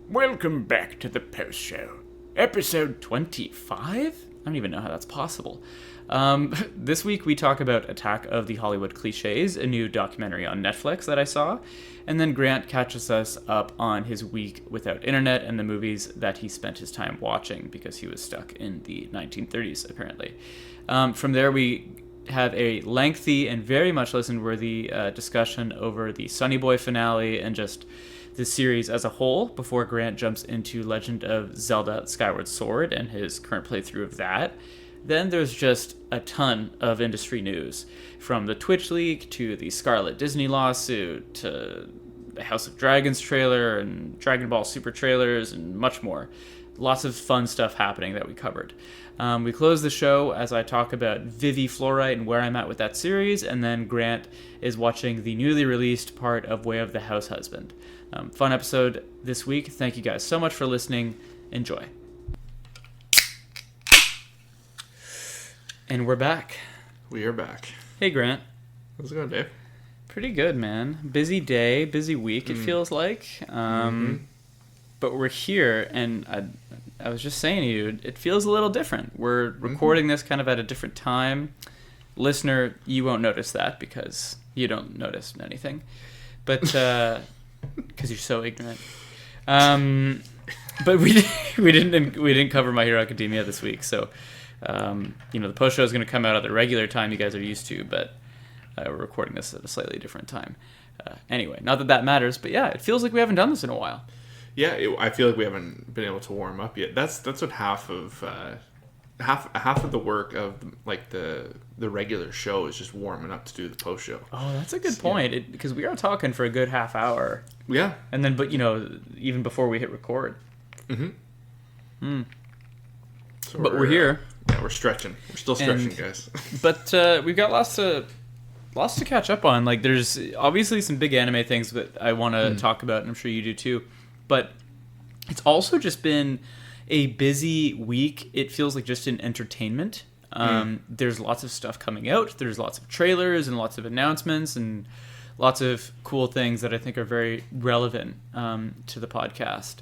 Welcome back to the post show. Episode 25? I don't even know how that's possible. This week we talk about Attack of the Hollywood Cliches, a new documentary on Netflix that I saw, and then Grant catches us up on his week without internet and the movies that he spent his time watching because he was stuck in the 1930s, apparently. From there we have a lengthy and very much listen-worthy discussion over the Sonny Boy finale and just the series as a whole before Grant jumps into Legend of Zelda Skyward Sword and his current playthrough of that. Then there's just a ton of industry news, from the Twitch leak to the Scarlet Disney lawsuit to the House of Dragons trailer and Dragon Ball Super trailers and much more. Lots of fun stuff happening that we covered. We close the show as I talk about Vivy Fluorite and where I'm at with that series, and then Grant is watching the newly released part of Way of the House Husband. Fun episode this week. Thank you guys so much for listening. Enjoy. And we're back. We are back. Hey, Grant. How's it going, Dave? Pretty good, man. Busy day, busy week, it feels like. But we're here, and I was just saying to you, it feels a little different. We're recording this kind of at a different time. Listener, you won't notice that because you don't notice anything. But, because you're so ignorant. But we didn't cover My Hero Academia this week, so the post show is going to come out at the regular time you guys are used to, but we're recording this at a slightly different time. Anyway, not that that matters, but yeah, it feels like we haven't done this in a while. Yeah, I feel like we haven't been able to warm up yet. That's what half of the work of like the regular show is just warming up to do the post show. Oh, that's a good point. Because we are talking for a good half hour. Yeah, and then even before we hit record. So but we're here. Yeah, we're stretching. We're still stretching, guys. But we've got lots to catch up on. Like, there's obviously some big anime things that I want to talk about, and I'm sure you do too. But it's also just been a busy week. It feels like just in entertainment. There's lots of stuff coming out. There's lots of trailers and lots of announcements and lots of cool things that I think are very relevant to the podcast.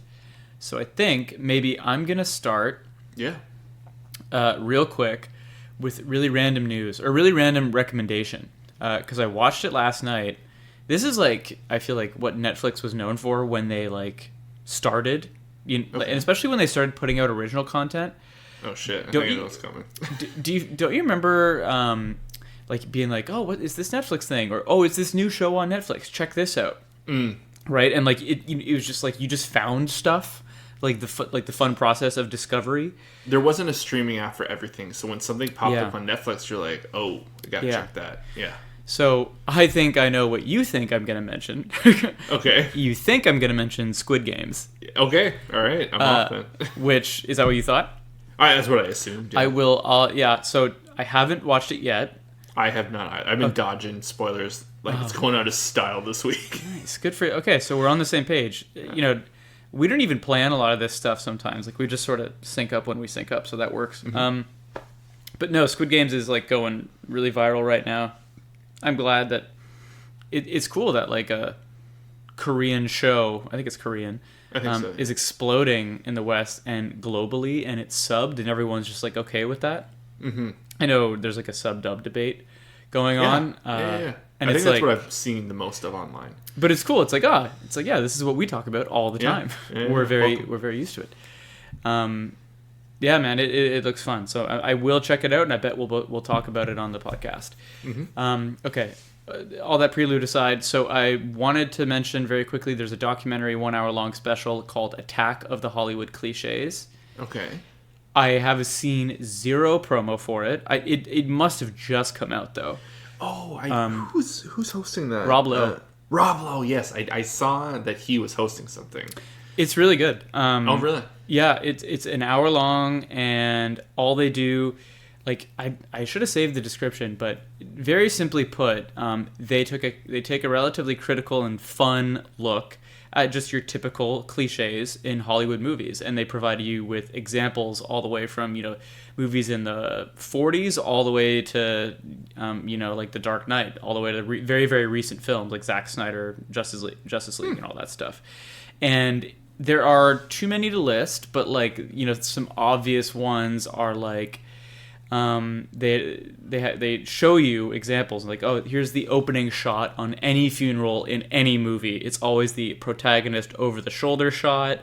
So I think maybe I'm going to start real quick with really random news or really random recommendation because I watched it last night. This is like, I feel like what Netflix was known for when they like started, and especially when they started putting out original content. Oh shit! I think I know what's coming. Don't you remember like being like, oh, what is this Netflix thing, or oh, it's this new show on Netflix? Check this out. Right, and like it was just like you just found stuff, like the fun process of discovery. There wasn't a streaming app for everything, so when something popped up on Netflix, you're like, oh, I gotta check that. Yeah. So I think I know what you think I'm going to mention. Okay. You think I'm going to mention Squid Games. Okay. All right. I'm off then. Which, is that what you thought? All right, that's what I assumed. Yeah. I will, so I haven't watched it yet. I have not. I've been dodging spoilers. Like, it's going out of style this week. Nice. Good for you. Okay, so we're on the same page. We don't even plan a lot of this stuff sometimes. Like, we just sort of sync up when we sync up, so that works. But no, Squid Games is, like, going really viral right now. I'm glad that it's cool that like a Korean show, I think it's Korean, is exploding in the West and globally, and it's subbed, and everyone's just like okay with that. I know there's like a sub-dub debate going on. And I think that's what I've seen the most of online. But it's cool. It's like this is what we talk about all the time. We're very used to it. Yeah, man, it looks fun. So I will check it out, and I bet we'll talk about it on the podcast. Okay, all that prelude aside, so I wanted to mention very quickly, there's a documentary 1 hour long special called Attack of the Hollywood Cliches. Okay. I have seen zero promo for it. It must have just come out, though. Oh, who's hosting that? Rob Lowe. Rob Lowe, yes. I saw that he was hosting something. It's really good. Oh, really? Yeah, it's an hour long, and all they do, like I should have saved the description, but very simply put, they take a relatively critical and fun look at just your typical cliches in Hollywood movies, and they provide you with examples all the way from movies in the 40s all the way to like The Dark Knight, all the way to very very recent films like Zack Snyder, Justice League, and all that stuff. And there are too many to list, but like, you know, some obvious ones are like, they show you examples like, oh, here's the opening shot on any funeral in any movie. It's always the protagonist over the shoulder shot,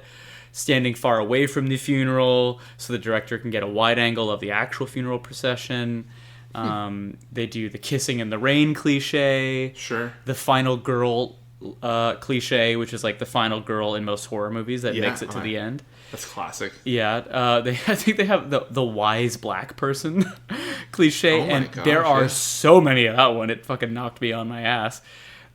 standing far away from the funeral, so the director can get a wide angle of the actual funeral procession. They do the kissing in the rain cliche. Sure. The final girl cliche, which is like the final girl in most horror movies that makes it to the end. That's classic. Yeah, I think they have the wise black person cliche, and gosh, there are so many of that one. It fucking knocked me on my ass.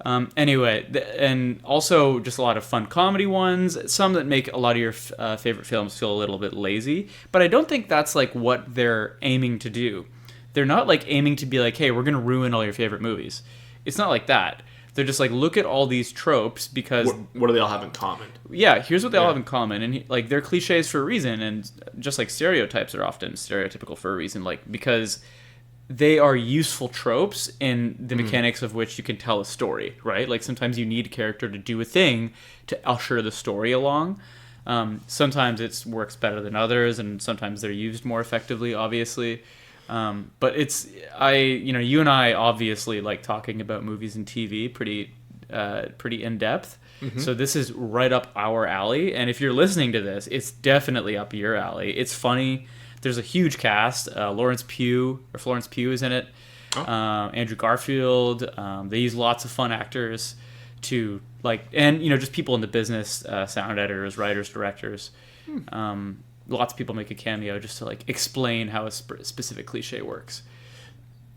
Anyway, and also just a lot of fun comedy ones. Some that make a lot of your favorite films feel a little bit lazy, but I don't think that's like what they're aiming to do. They're not like aiming to be like, hey, we're gonna ruin all your favorite movies. It's not like that. They're just like, look at all these tropes because... What do they all have in common? Yeah, here's what they all have in common. And like, they're cliches for a reason, and just like stereotypes are often stereotypical for a reason, like because they are useful tropes in the mechanics of which you can tell a story, right? Like sometimes you need a character to do a thing to usher the story along. Sometimes it works better than others, and sometimes they're used more effectively, obviously. But you and I obviously like talking about movies and TV pretty in depth. Mm-hmm. So this is right up our alley. And if you're listening to this, it's definitely up your alley. It's funny. There's a huge cast. Florence Pugh is in it. Oh. Andrew Garfield. They use lots of fun actors to like, and you know, just people in the business, sound editors, writers, directors. Lots of people make a cameo just to like explain how a specific cliche works.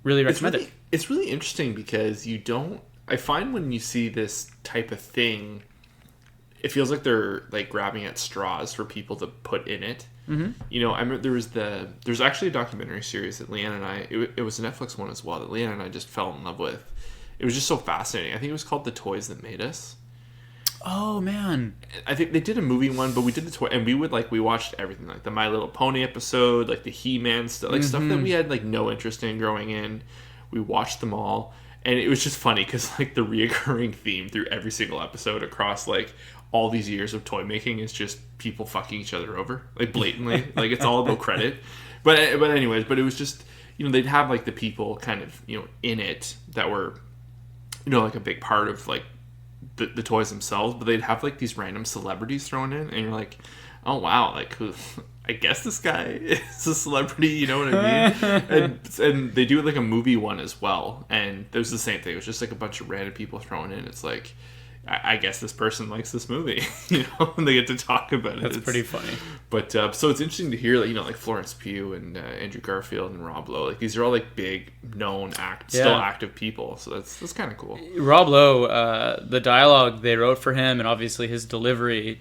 Really recommend it. It's really interesting because I find when you see this type of thing, it feels like they're like grabbing at straws for people to put in it. Mm-hmm. You know, I remember there's actually a documentary series that Leanne and I, it was a Netflix one as well, that Leanne and I just fell in love with. It was just so fascinating. I think it was called The Toys That Made Us. Oh man, I think they did a movie one, but we did the toy, and we watched everything, like the My Little Pony episode, like the He-Man stuff, like stuff that we had like no interest in growing in. We watched them all, and it was just funny because like the reoccurring theme through every single episode across like all these years of toy making is just people fucking each other over, like blatantly, like it's all about credit. But anyways, it was just, you know, they'd have like the people kind of, you know, in it that were, you know, like a big part of like the toys themselves, but they'd have like these random celebrities thrown in, and you're like, oh wow, like I guess this guy is a celebrity, you know what I mean? and they do like a movie one as well, and there's the same thing. It was just like a bunch of random people thrown in. It's like, I guess this person likes this movie, you know, and they get to talk about it. That's pretty funny. But so it's interesting to hear, like, you know, like Florence Pugh and Andrew Garfield and Rob Lowe, like these are all like big known still active people. So that's kind of cool. Rob Lowe, the dialogue they wrote for him, and obviously his delivery,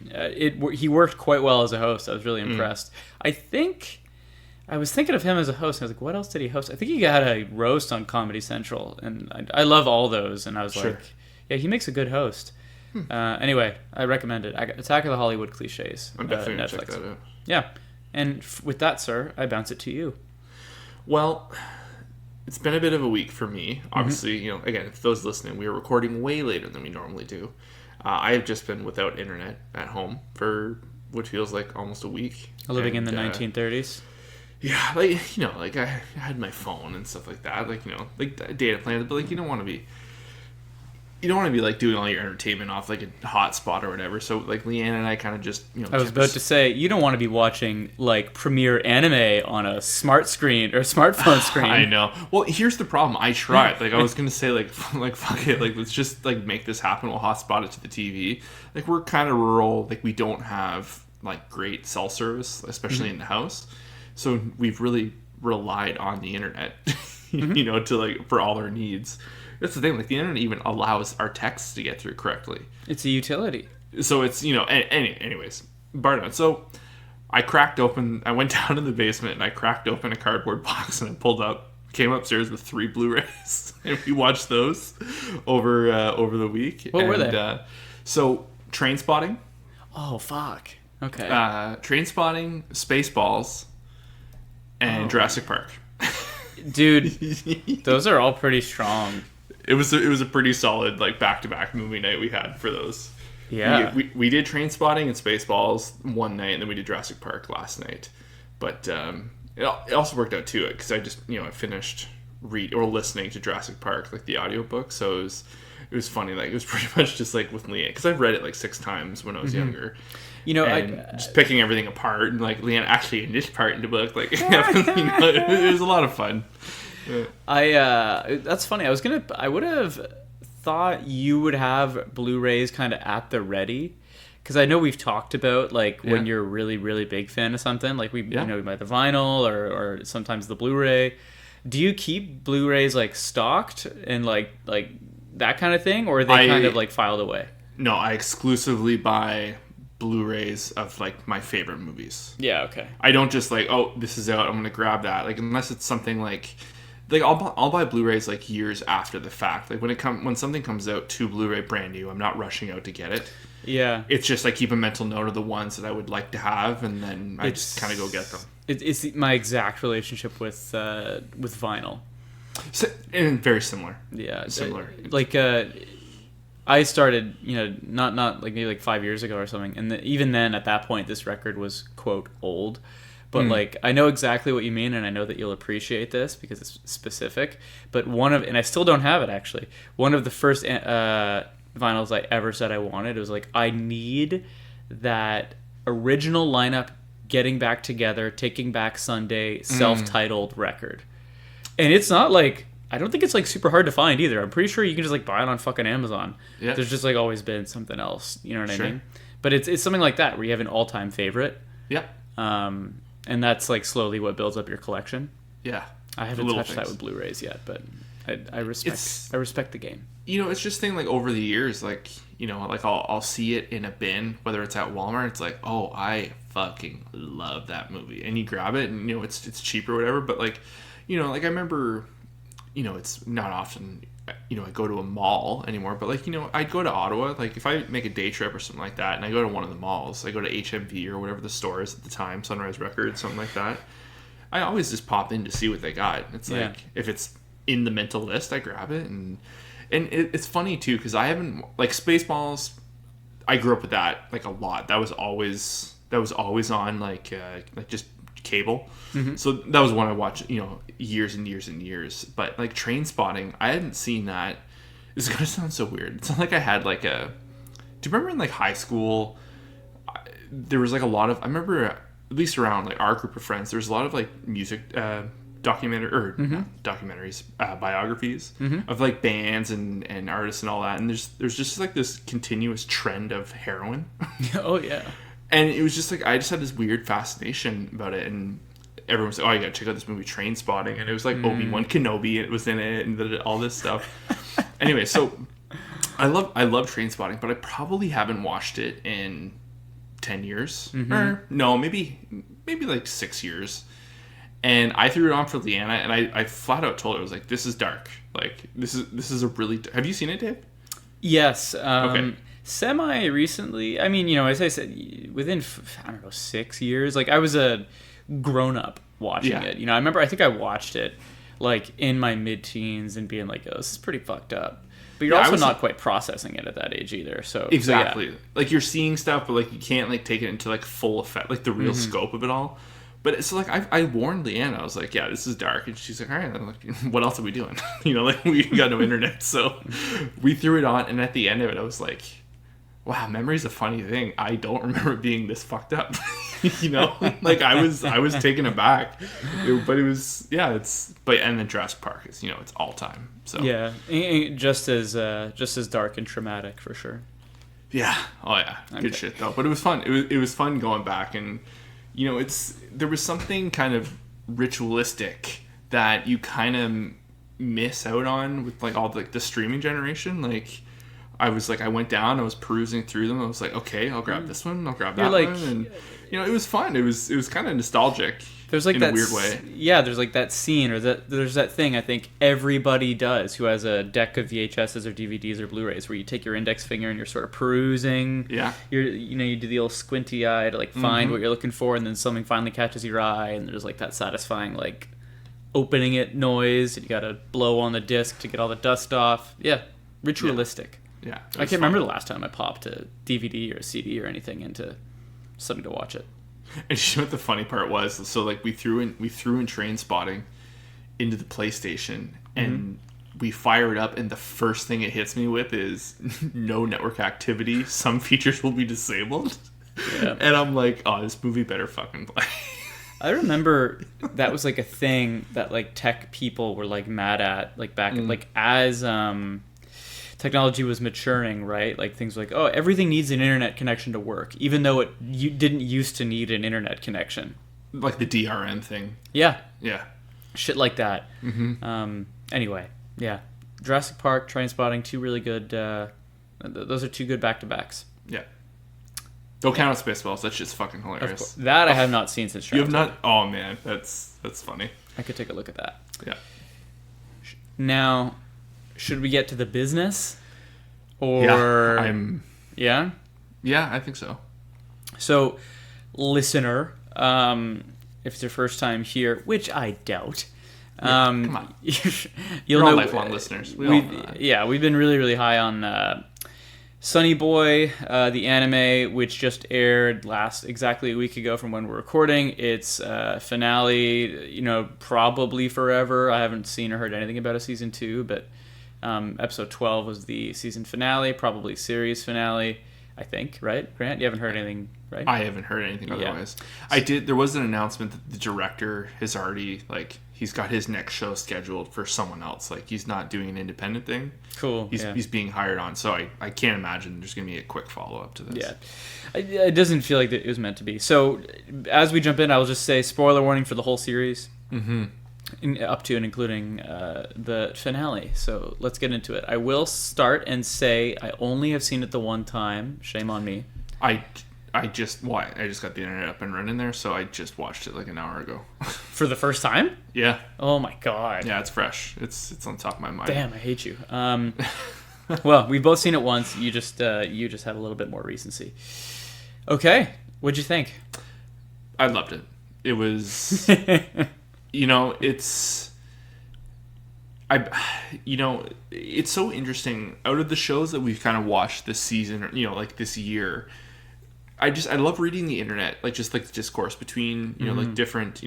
he worked quite well as a host. I was really impressed. I was thinking of him as a host, and I was like, what else did he host? I think he got a roast on Comedy Central, and I love all those, and I was like, yeah, he makes a good host. Anyway, I recommend it. Attack of the Hollywood Cliches. I'm definitely going to check that out. Yeah. And with that, sir, I bounce it to you. Well, it's been a bit of a week for me. Obviously, you know, again, if those listening, we are recording way later than we normally do. I have just been without internet at home for what feels like almost a week. Living in the 1930s? Yeah, like, you know, like I had my phone and stuff like that. Like, you know, like data plans, but like you don't want to be like doing all your entertainment off like a hotspot or whatever. So like Leanne and I kind of just, you know. I was about to say, you don't want to be watching like premiere anime on a smart screen or smartphone screen. I know. Well, here's the problem. I tried. Like I was gonna say like fuck it. Like let's just like make this happen. We'll hotspot it to the TV. Like we're kind of rural. Like we don't have like great cell service, especially in the house. So we've really relied on the internet, you know, to like for all our needs. That's the thing, like the internet even allows our texts to get through correctly. It's a utility. So it's, you know, anyways, bar none. So I went down in the basement and I cracked open a cardboard box and I came upstairs with 3 Blu-rays and we watched those over the week. What were they? So Trainspotting. Oh, fuck. Okay. Trainspotting, Spaceballs, and Jurassic Park. Dude, those are all pretty strong. It was a pretty solid like back-to-back movie night we had for those. Yeah. We did Trainspotting and Spaceballs one night, and then we did Jurassic Park last night. But it also worked out too, because I just, I finished listening to Jurassic Park, like the audiobook, so it was funny. Like, it was pretty much just like with Leanne, because I've read it like 6 times when I was younger. Just picking everything apart, and like Leanne actually in this part in the book, like it was a lot of fun. That's funny. I would have thought you would have Blu-rays kind of at the ready, because I know we've talked about like when you're a really, really big fan of something, like we buy the vinyl or sometimes the Blu-ray. Do you keep Blu-rays like stocked and like that kind of thing, or are they kind of like filed away? No, I exclusively buy Blu-rays of like my favorite movies. Yeah, okay. I don't just like, oh, this is out, I'm gonna grab that. Like, unless it's something like I'll buy Blu-rays like years after the fact. Like when something comes out to Blu-ray brand new, I'm not rushing out to get it. Yeah. It's just I keep a mental note of the ones that I would like to have, and then I just kind of go get them. It's my exact relationship with vinyl. And very similar. Yeah, similar. I started, not like maybe like 5 years ago or something, and even then, at that point, this record was quote old. But like, I know exactly what you mean, and I know that you'll appreciate this because it's specific. But and I still don't have it actually. One of the first vinyls I ever said I wanted, it was like, I need that original lineup getting back together, Taking Back Sunday, self-titled record. And it's not like, I don't think it's like super hard to find either. I'm pretty sure you can just like buy it on fucking Amazon. Yeah. There's just like always been something else, you know what I mean? But it's something like that where you have an all-time favorite. Yeah. And that's like slowly what builds up your collection. Yeah. I haven't touched that with Blu-rays yet, but I respect the game. It's just thing like over the years, like, like I'll see it in a bin, whether it's at Walmart, it's like, oh, I fucking love that movie. And you grab it and, it's cheap or whatever. But like, like I remember, it's not often, I go to a mall anymore, but like, I'd go to Ottawa, like if I make a day trip or something like that, and I go to one of the malls, I go to HMV or whatever the store is at the time, Sunrise Records, something like that, I always just pop in to see what they got. It's like, if it's in the mental list, I grab it. And it's funny too, because I haven't, like Spaceballs, I grew up with that like a lot. That was always on like just cable. So that was one I watched, years and years and years. But like Trainspotting, I hadn't seen that. It's gonna sound so weird. It's not like I had like do you remember in like high school, there was like a lot of, I remember at least around like our group of friends, there was a lot of like music documentaries, biographies of like bands and artists and all that. And there's just like this continuous trend of heroin. Oh yeah. And it was just like, I just had this weird fascination about it, and everyone was like, oh, you gotta check out this movie Trainspotting, and it was like Obi-Wan Kenobi, it was in it, and all this stuff. Anyway, so I love Trainspotting, but I probably haven't watched it in 10 years. Or no, maybe like 6 years. And I threw it on for Leanna, and I flat out told her, I was like, this is dark. Like, this is a really... Have you seen it, Dave? Yes. Okay. Semi-recently. I mean, as I said, within, 6 years. Like, I was a grown-up watching it. I think I watched it, like, in my mid-teens and being like, oh, this is pretty fucked up. But you're also not quite processing it at that age either. So exactly. So, yeah. Like, you're seeing stuff, but, like, you can't, like, take it into, like, full effect, like, the real scope of it all. But it's like, I warned Leanna. I was like, yeah, this is dark. And she's like, all right, then, like, what else are we doing? Like, we got no internet. So we threw it on. And at the end of it, I was like, wow, memory's a funny thing. I don't remember it being this fucked up. Like, I was taken aback. But it was, and then Jurassic Park is, it's all time. So yeah, just as dark and traumatic for sure. Yeah. Oh yeah. Good shit though. But it was fun. It was fun going back, and there was something kind of ritualistic that you kind of miss out on with like all the streaming generation. Like, I went down, I was perusing through them. I was like, okay, I'll grab this one, I'll grab that one, and it was fun. It was kind of nostalgic. There's like in that a weird way. Yeah, there's like that scene, or there's that thing I think everybody does who has a deck of VHSs or DVDs or Blu-rays, where you take your index finger and you're sort of perusing. Yeah. You do the old squinty eye to like find what you're looking for, and then something finally catches your eye, and there's like that satisfying like opening it noise, and you gotta blow on the disc to get all the dust off. Yeah, ritualistic. Yeah. I can't remember the last time I popped a DVD or a CD or anything into something to watch it. And you know what the funny part was? So like we threw in Train Spotting into the PlayStation, and we fire it up, and the first thing it hits me with is no network activity. Some features will be disabled. Yeah. And I'm like, oh, this movie better fucking play. I remember that was like a thing that like tech people were like mad at, like back like as technology was maturing, right? Like things like, oh, everything needs an internet connection to work, even though you didn't used to need an internet connection. Like the DRM thing. Yeah. Yeah. Shit like that. Anyway, yeah. Jurassic Park, Trainspotting, two really good. Those are two good back-to-backs. Yeah. Don't count on Spaceballs. That's just fucking hilarious. That I have not seen since. You have not? Oh man, that's funny. I could take a look at that. Yeah. Now, should we get to the business? Or yeah, I think so. So, listener, if it's your first time here, which I doubt. Come on. You'll We're all know lifelong listeners. We all know that. Yeah, we've been really, really high on Sonny Boy, the anime, which just aired exactly a week ago from when we're recording. It's finale, probably forever. I haven't seen or heard anything about a season 2, but episode 12 was the season finale, probably series finale, I think, right? Grant, you haven't heard anything, right? I haven't heard anything otherwise. Yeah. There was an announcement that the director has already, he's got his next show scheduled for someone else. Like, he's not doing an independent thing. Cool. He's being hired on. So I can't imagine there's going to be a quick follow-up to this. Yeah. It doesn't feel like it was meant to be. So, as we jump in, I'll just say spoiler warning for the whole series. Up to and including the finale. So, let's get into it. I will start and say I only have seen it the one time. Shame on me. I just got the internet up and running there, so I just watched it like an hour ago. For the first time? Yeah. Oh my god. Yeah, it's fresh. It's on top of my mind. Damn, I hate you. Well, we've both seen it once. You just had a little bit more recency. Okay, what'd you think? I loved it. It was, it's so interesting. Out of the shows that we've kind of watched this season, or like this year, I love reading the internet, just the discourse between, like different,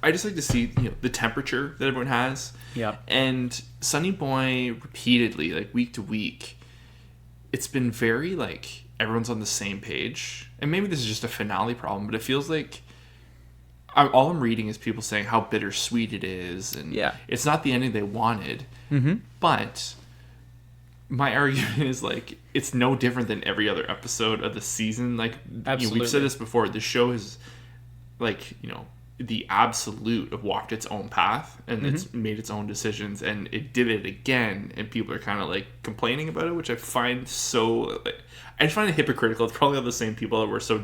I just like to see, the temperature that everyone has. Yeah. And Sonny Boy repeatedly, week to week, it's been very, everyone's on the same page. And maybe this is just a finale problem, but it feels like all I'm reading is people saying how bittersweet it is. And it's not the ending they wanted. But my argument is it's no different than every other episode of the season. We've said this before. The show is the absolute of walked its own path, and it's made its own decisions, and it did it again, and people are kind of complaining about it, which I find so I just find it hypocritical. It's probably all the same people that were so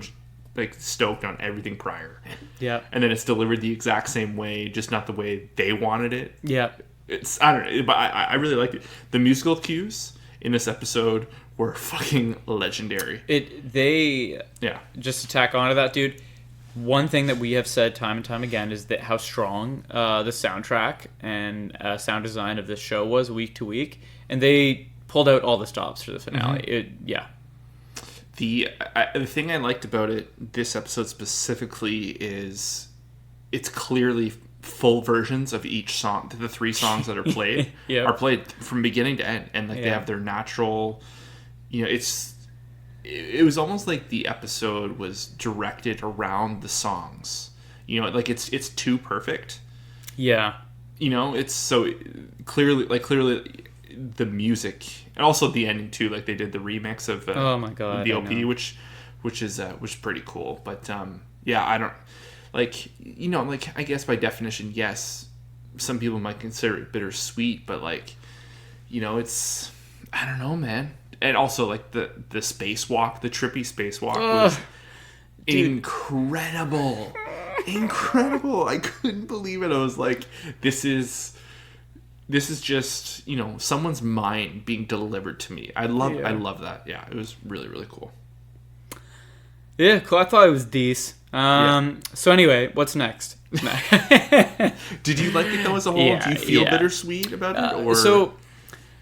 stoked on everything prior. Yeah. And then it's delivered the exact same way, just not the way they wanted it. Yeah. I don't know, but I really liked it. The musical cues in this episode were fucking legendary. Just to tack onto that, dude, one thing that we have said time and time again is that how strong the soundtrack and sound design of this show was week to week, and they pulled out all the stops for the finale. The thing I liked about it, this episode specifically, is it's clearly full versions of each song. The 3 songs that are played are played from beginning to end, and they have their natural. It was almost like the episode was directed around the songs. It's too perfect. Yeah. It's so clearly the music, and also the ending too. They did the remix of oh my god, the OP, which is pretty cool. But I don't I guess by definition, yes, some people might consider it bittersweet, but it's, I don't know, man. And also the spacewalk, the trippy spacewalk was incredible. Incredible. I couldn't believe it. I was like, this is just, someone's mind being delivered to me. I love that. Yeah, it was really, really cool. Yeah, cool. I thought it was decent. So anyway, what's next? Did you like it though as a whole? Do you feel bittersweet about it? Or? So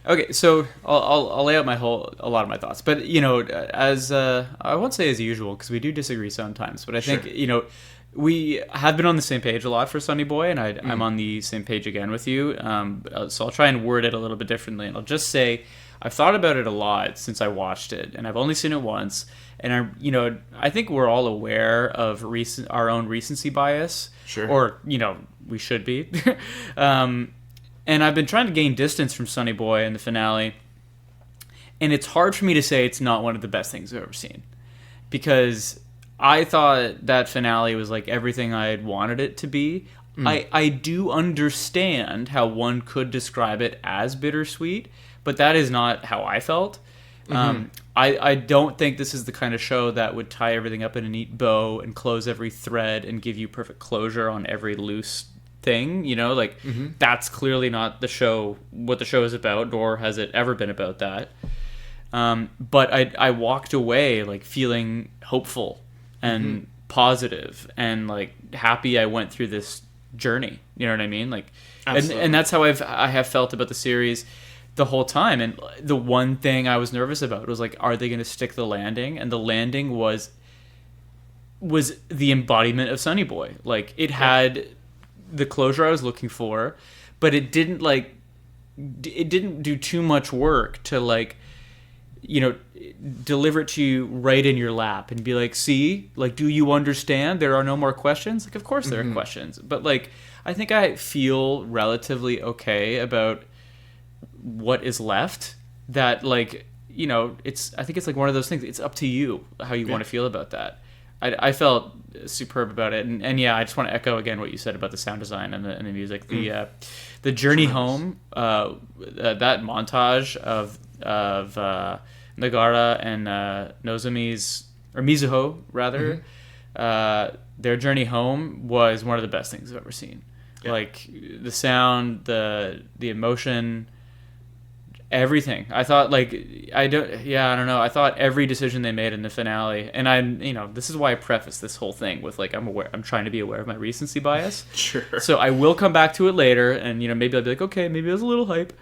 Okay, so I'll lay out a lot of my thoughts, but as I won't say as usual because we do disagree sometimes, but I think Sure. we have been on the same page a lot for Sunny Boy, and I'm on the same page again with you. So I'll try and word it a little bit differently, and I'll just say I've thought about it a lot since I watched it, and I've only seen it once, and I think we're all aware of our own recency bias, Sure. or we should be. And I've been trying to gain distance from Sonny Boy in the finale, and it's hard for me to say it's not one of the best things I've ever seen, because I thought that finale was like everything I had wanted it to be. I do understand how one could describe it as bittersweet, but that is not how I felt. I don't think this is the kind of show that would tie everything up in a neat bow and close every thread and give you perfect closure on every loose thing. That's clearly not what the show is about, nor has it ever been about that. But I walked away like feeling hopeful and positive and like happy I went through this journey. You know what I mean? Like, and that's how I have felt about the series the whole time. And the one thing I was nervous about was like, are they going to stick the landing? And the landing was the embodiment of Sonny Boy. Like, it had the closure I was looking for, but it didn't do too much work to like, deliver it to you right in your lap and be like, see, like, do you understand? There are no more questions. Like, of course there are questions, but like, I think I feel relatively okay about what is left. That like, I think it's like one of those things. It's up to you how you want to feel about that. I felt superb about it, and yeah, I just want to echo again what you said about the sound design and the music. The journey home, that montage of Nagara and Mizuho rather, their journey home was one of the best things I've ever seen. Yeah. Like the sound, the emotion, everything. I thought I don't know. I thought every decision they made in the finale, and this is why I preface this whole thing with like, I'm trying to be aware of my recency bias. Sure. So I will come back to it later, and maybe I'll be like, okay, maybe it was a little hype,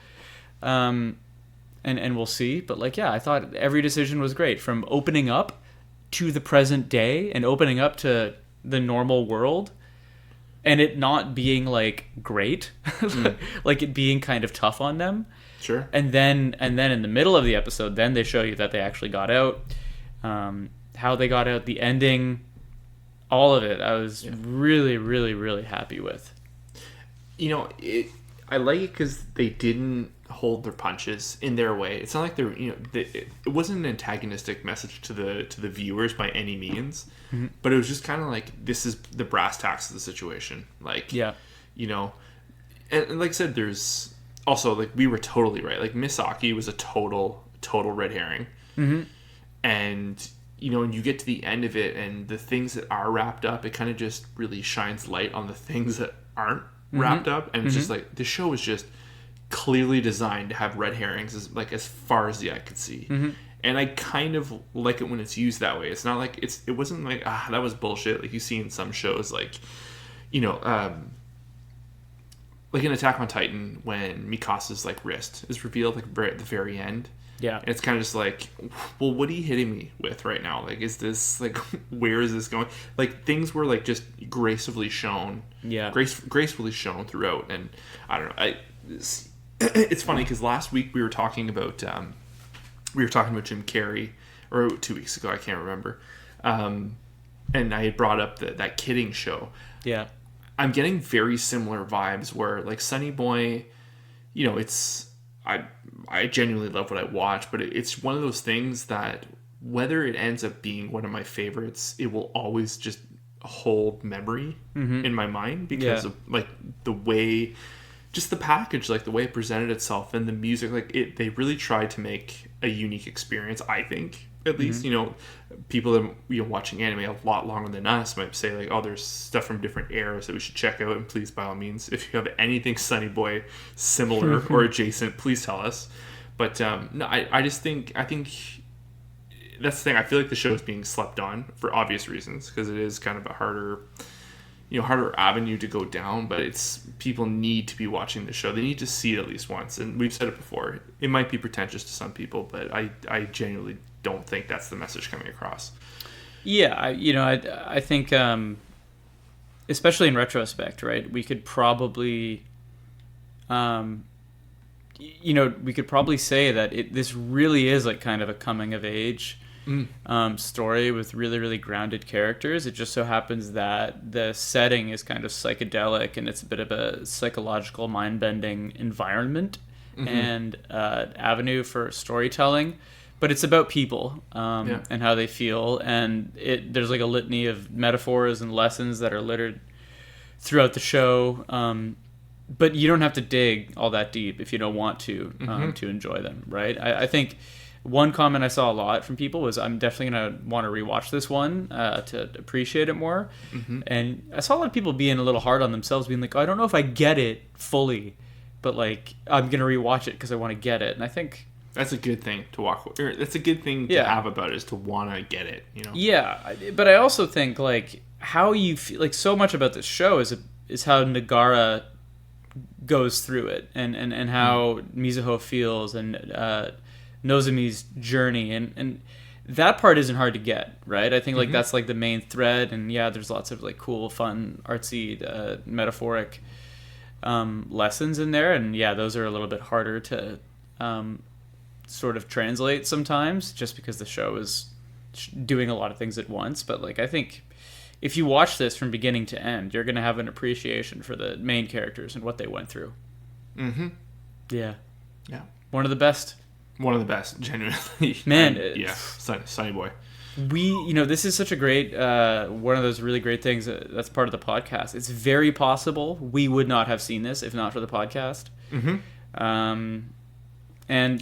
and we'll see. But like, yeah, I thought every decision was great, from opening up to the present day and opening up to the normal world, and it not being like great, like it being kind of tough on them. Sure. And then in the middle of the episode, then they show you that they actually got out, how they got out, the ending, all of it. I was really, really, really happy with. I like it because they didn't hold their punches in their way. It's not like they're, it wasn't an antagonistic message to the viewers by any means, but it was just kind of like, this is the brass tacks of the situation. Like, and like I said, there's also, like, we were totally right. Like, Misaki was a total red herring. And, when you get to the end of it and the things that are wrapped up, it kind of just really shines light on the things that aren't wrapped up. And it's just like, the show is just clearly designed to have red herrings as far as the eye could see. And I kind of like it when it's used that way. It's not like it wasn't like, that was bullshit. Like you see in some shows, like, like in Attack on Titan, when Mikasa's like wrist is revealed like at the very end. Yeah. And it's kind of just like, well, what are you hitting me with right now? Like, is this like, where is this going? Like, things were like just gracefully shown. Yeah. Gracefully shown throughout. And I don't know. It's funny because last week we were talking about Jim Carrey, or 2 weeks ago, I can't remember. And I had brought up that kidding show. Yeah. I'm getting very similar vibes where, like, Sonny Boy, it's, I genuinely love what I watch, but it's one of those things that whether it ends up being one of my favorites, it will always just hold memory in my mind because of like the way, just the package, like the way it presented itself and the music, like they really tried to make a unique experience, I think. At least, people that watching anime a lot longer than us might say like, oh, there's stuff from different eras that we should check out. And please, by all means, if you have anything Sonny Boy similar or adjacent, please tell us. But no, I think that's the thing. I feel like the show is being slept on for obvious reasons because it is kind of a harder, harder avenue to go down, but it's people need to be watching the show. They need to see it at least once. And we've said it before. It might be pretentious to some people, but I genuinely don't think that's the message coming across. Yeah, I think, especially in retrospect, right? We could probably, we could probably say that this really is like kind of a coming of age story with really, really grounded characters. It just so happens that the setting is kind of psychedelic and it's a bit of a psychological, mind-bending environment and avenue for storytelling. But it's about people and how they feel, and there's like a litany of metaphors and lessons that are littered throughout the show. But you don't have to dig all that deep if you don't want to enjoy them, right? I think one comment I saw a lot from people was, I'm definitely going to want to rewatch this one to appreciate it more. And I saw a lot of people being a little hard on themselves, being like, I don't know if I get it fully, but like I'm going to rewatch it because I want to get it. And I think that's a good thing to walk. Or that's a good thing to have about it, is to want to get it. Yeah, but I also think like how you feel, like so much about this show is how Nagara goes through it, and how Mizuho feels, and Nozomi's journey, and that part isn't hard to get, right? I think like that's like the main thread, and there's lots of like cool, fun, artsy, metaphoric lessons in there, and those are a little bit harder to sort of translate sometimes, just because the show is doing a lot of things at once. But like I think if you watch this from beginning to end, you're gonna have an appreciation for the main characters and what they went through. Yeah. One of the best, genuinely. Man. Sonny boy. This is such a great one of those really great things that's part of the podcast. It's very possible we would not have seen this if not for the podcast. And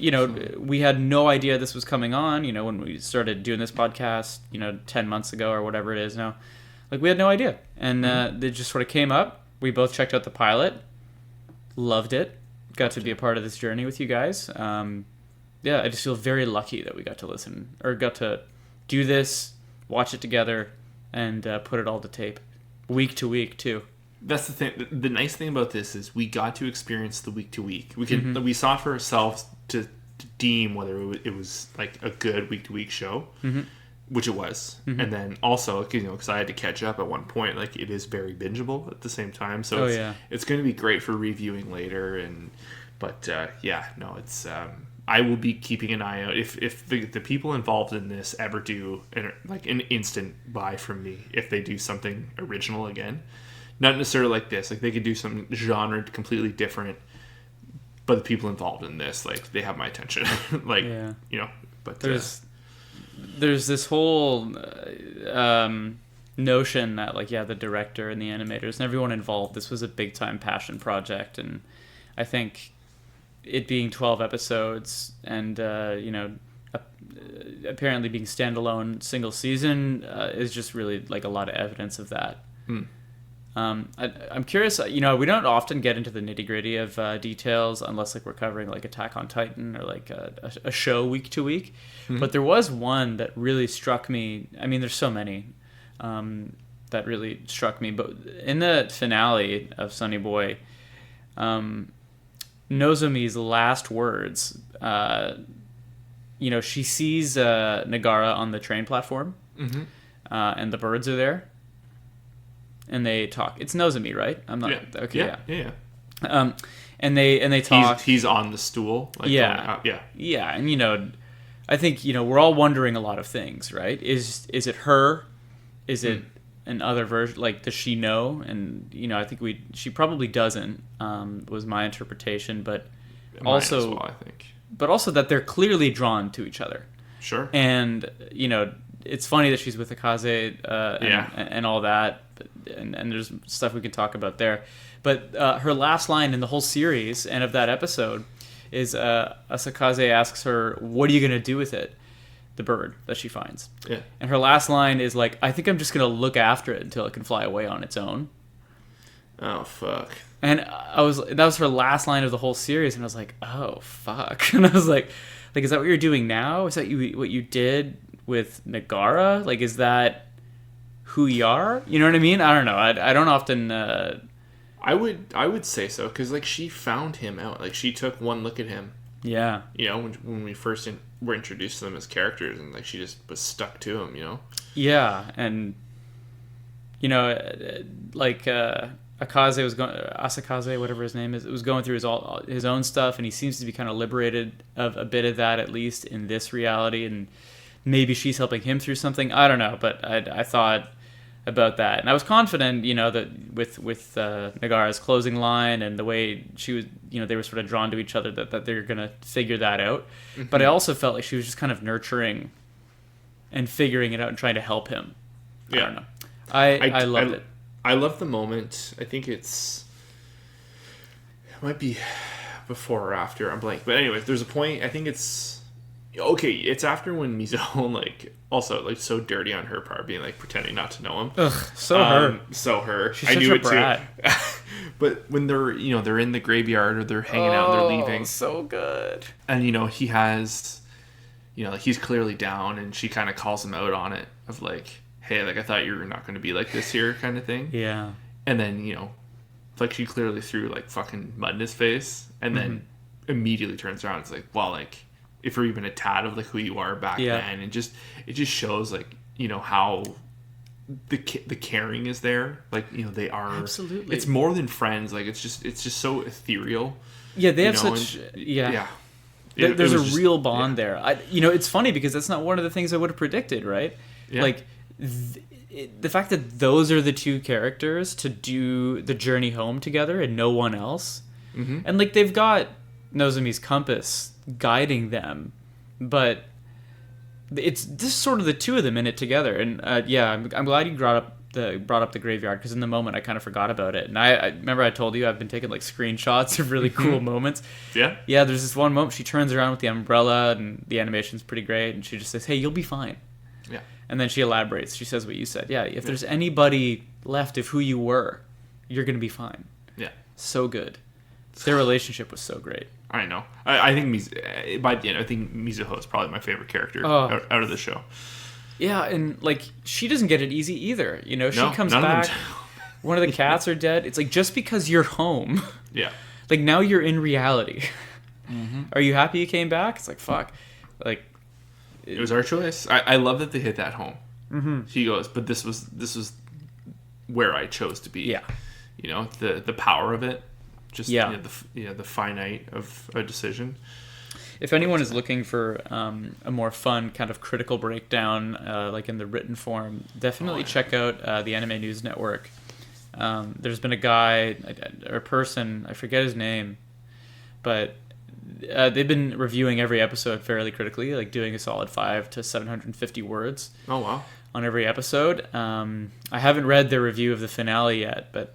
we had no idea this was coming on, when we started doing this podcast, 10 months ago or whatever it is now. Like, we had no idea. And it just sort of came up. We both checked out the pilot. Loved it. Got to be a part of this journey with you guys. I just feel very lucky that we got to listen, or got to do this, watch it together, and put it all to tape. Week to week, too. That's the thing. The nice thing about this is we got to experience the week to week. We saw it for ourselves to deem whether it was like a good week to week show, which it was. And then also, because I had to catch up at one point, like it is very bingeable at the same time. So it's going to be great for reviewing later. It's I will be keeping an eye out if the people involved in this ever do an instant buy from me if they do something original again. Not necessarily like this. Like, they could do some genre completely different, but the people involved in this, like, they have my attention. But there's this whole notion that, like, the director and the animators and everyone involved, this was a big-time passion project. And I think it being 12 episodes and, apparently being standalone single season is just really, like, a lot of evidence of that. I'm curious, we don't often get into the nitty gritty of details unless like we're covering like Attack on Titan or like a show week to week. But there was one that really struck me. I mean, there's so many that really struck me. But in the finale of Sonny Boy, Nozomi's last words, she sees Nagara on the train platform, and the birds are there. And they talk. It's Nozomi, right? I'm not. Yeah. Okay. Yeah. And they talk. He's on the stool. Like, yeah. And I think we're all wondering a lot of things, right? Is it her? Is it an other version? Like, does she know? And I think she probably doesn't. Was my interpretation, but also, as well, I think. But also that they're clearly drawn to each other. Sure. And it's funny that she's with Akaze and all that. And there's stuff we can talk about there. But her last line in the whole series and of that episode is Asakaze asks her, what are you going to do with it? The bird that she finds. Yeah. And her last line is like, I think I'm just going to look after it until it can fly away on its own. Oh, fuck. And that was her last line of the whole series. And I was like, oh, fuck. And I was like, is that what you're doing now? Is that what you did with Nagara? Like, is that who you are. You know what I mean? I don't know. I don't often. I would say so, because like she found him out. Like she took one look at him. Yeah. You know, when we first were introduced to them as characters, and like she just was stuck to him. You know. Yeah, and like Asakaze, whatever his name is, it was going through his own stuff, and he seems to be kind of liberated of a bit of that, at least in this reality, and maybe she's helping him through something. I don't know, but I thought about that, and I was confident, that with Nagara's closing line and the way she was, they were sort of drawn to each other, that they're gonna figure that out. Mm-hmm. But I also felt like she was just kind of nurturing and figuring it out and trying to help him. Yeah. I don't know. I loved it. I love the moment. I think it might be before or after. I'm blank. But anyways, there's a point. I think it's okay. It's after when Mizuho also so dirty on her part, being pretending not to know him. Ugh, so her. She's I knew it brat. Too. But when they're they're in the graveyard or they're hanging out and they're leaving. So good. And he has, he's clearly down, and she kind of calls him out on it of hey, I thought you were not going to be like this here, kind of thing. Yeah. And then, she clearly threw, fucking mud in his face, and then immediately turns around. It's well, if you're even a tad of, who you are back then, and it just shows, how the caring is there. They are... Absolutely. It's more than friends. It's just so ethereal. Yeah, they have such... Yeah. There's a real bond there. It's funny because that's not one of the things I would have predicted, right? Yeah. The fact that those are the two characters to do the journey home together and no one else, and they've got Nozomi's compass guiding them, but it's just sort of the two of them in it together. And I'm glad you brought up the graveyard, because in the moment I kind of forgot about it. And I remember I told you I've been taking screenshots of really cool moments. Yeah. There's this one moment she turns around with the umbrella and the animation's pretty great, and she just says, "Hey, you'll be fine." Yeah. And then she elaborates. She says what you said. Yeah, if there's anybody left of who you were, you're going to be fine. Yeah. So good. Their relationship was so great. I know. I think by the end, I think Mizuho is probably my favorite character out of the show. Yeah, and she doesn't get it easy either. She comes back. One of the cats are dead. It's just because you're home. Yeah. Now you're in reality. Are you happy you came back? It's fuck. It was our choice. I love that they hit that home. Mm-hmm. He goes, but this was where I chose to be. Yeah. The power of it. Just the finite of a decision. If anyone is looking for a more fun kind of critical breakdown, in the written form, definitely check out the Anime News Network. There's been a guy or a person, I forget his name, but they've been reviewing every episode fairly critically, doing a solid 500 to 750 words. Oh wow! On every episode. I haven't read their review of the finale yet, but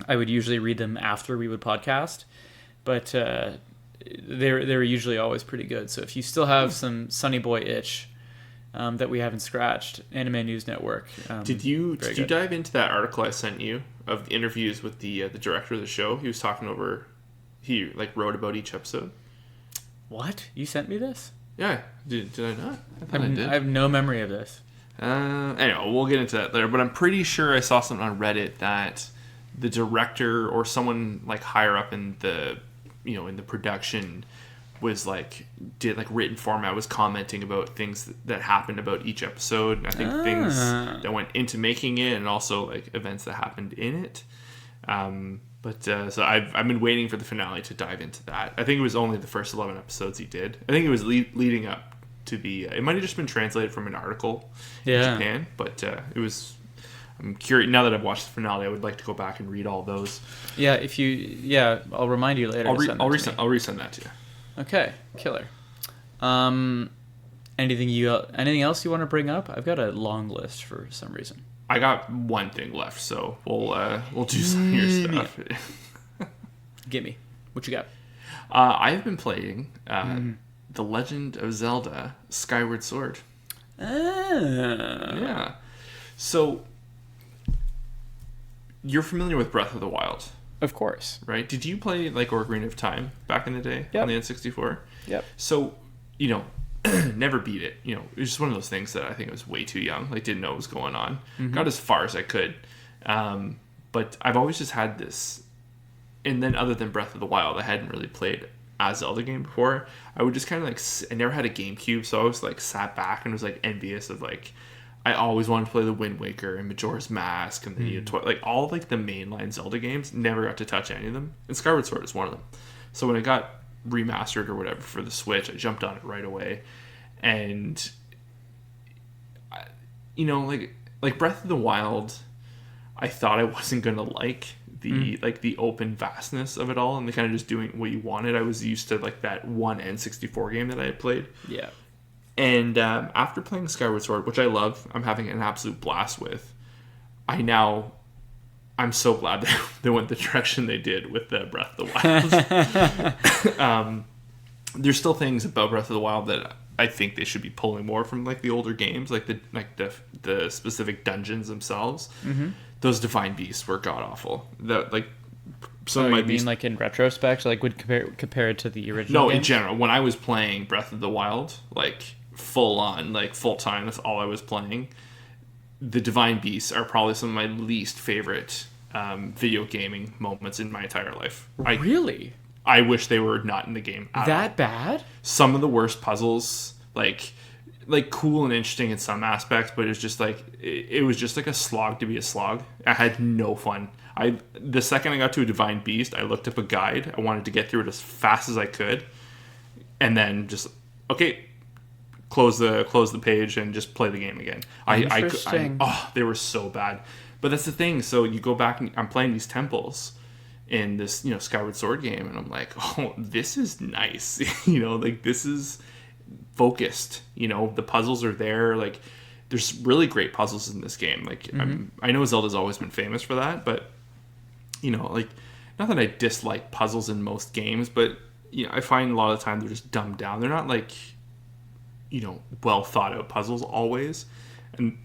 I would usually read them after we would podcast. But they're usually always pretty good. So if you still have some Sonny Boy itch that we haven't scratched, Anime News Network. Did you dive into that article I sent you of the interviews with the director of the show? He was talking over. He wrote about each episode. What? You sent me this? Yeah. Did I not? I did. I have no memory of this. Anyway, we'll get into that later. But I'm pretty sure I saw something on Reddit that the director or someone higher up in the in the production was did written format, was commenting about things that happened about each episode. And I think things that went into making it, and also events that happened in it. So I've been waiting for the finale to dive into that. I think it was only the first 11 episodes he did. I think it was leading up to the... it might have just been translated from an article in Japan, but it was... I'm curious. Now that I've watched the finale, I would like to go back and read all those. Yeah, if you... Yeah, I'll remind you later. I'll resend that to you. Okay, killer. Anything else you want to bring up? I've got a long list for some reason. I got one thing left, so we'll do some of your stuff. Gimme. What you got? I've been playing The Legend of Zelda: Skyward Sword. Yeah. So you're familiar with Breath of the Wild, of course, right? Did you play Ocarina of Time back in the day on the N64? Yep. So never beat it. You know, it was just one of those things that I think I was way too young. Like, didn't know what was going on. Got as far as I could. But I've always just had this. And then other than Breath of the Wild, I hadn't really played a Zelda game before. I would just kind of like, I never had a GameCube, so I was like sat back and was like envious of like, I always wanted to play the Wind Waker and Majora's Mask and the like all like the mainline Zelda games. Never got to touch any of them, and Skyward Sword is one of them. So when it got remastered or whatever for the Switch, I jumped on it right away, and you know, like Breath of the Wild, I thought I wasn't gonna like the like the open vastness of it all and the kind of just doing what you wanted. I was used to like that one N64 game that I had played. Yeah. And after playing Skyward Sword, which I love, I'm having an absolute blast with. I'm so glad that they went the direction they did with the Breath of the Wild. There's still things about Breath of the Wild that I think they should be pulling more from like the older games, like the specific dungeons themselves. Those divine beasts were god awful. That like some of my beasts, like in retrospect, like would compare it to the original. No, game? In general, when I was playing Breath of the Wild, like full on, like full time, that's all I was playing. The divine beasts are probably some of my least favorite video gaming moments in my entire life. Really? I wish they were not in the game at that all. Bad? Some of the worst puzzles, like cool and interesting in some aspects, but it's just like it was just like a slog to be a slog. I had no fun. The second I got to a divine beast, I looked up a guide. I wanted to get through it as fast as I could, and then just close the page and just play the game again. They were so bad. But that's the thing. So you go back and I'm playing these temples in this, you know, Skyward Sword game, and I'm like, oh, this is nice. You know, like this is focused. You know, the puzzles are there. Like there's really great puzzles in this game. Like I know Zelda's always been famous for that, but you know, like not that I dislike puzzles in most games, but you know, I find a lot of the time they're just dumbed down. They're not like, you know, well thought out puzzles always, and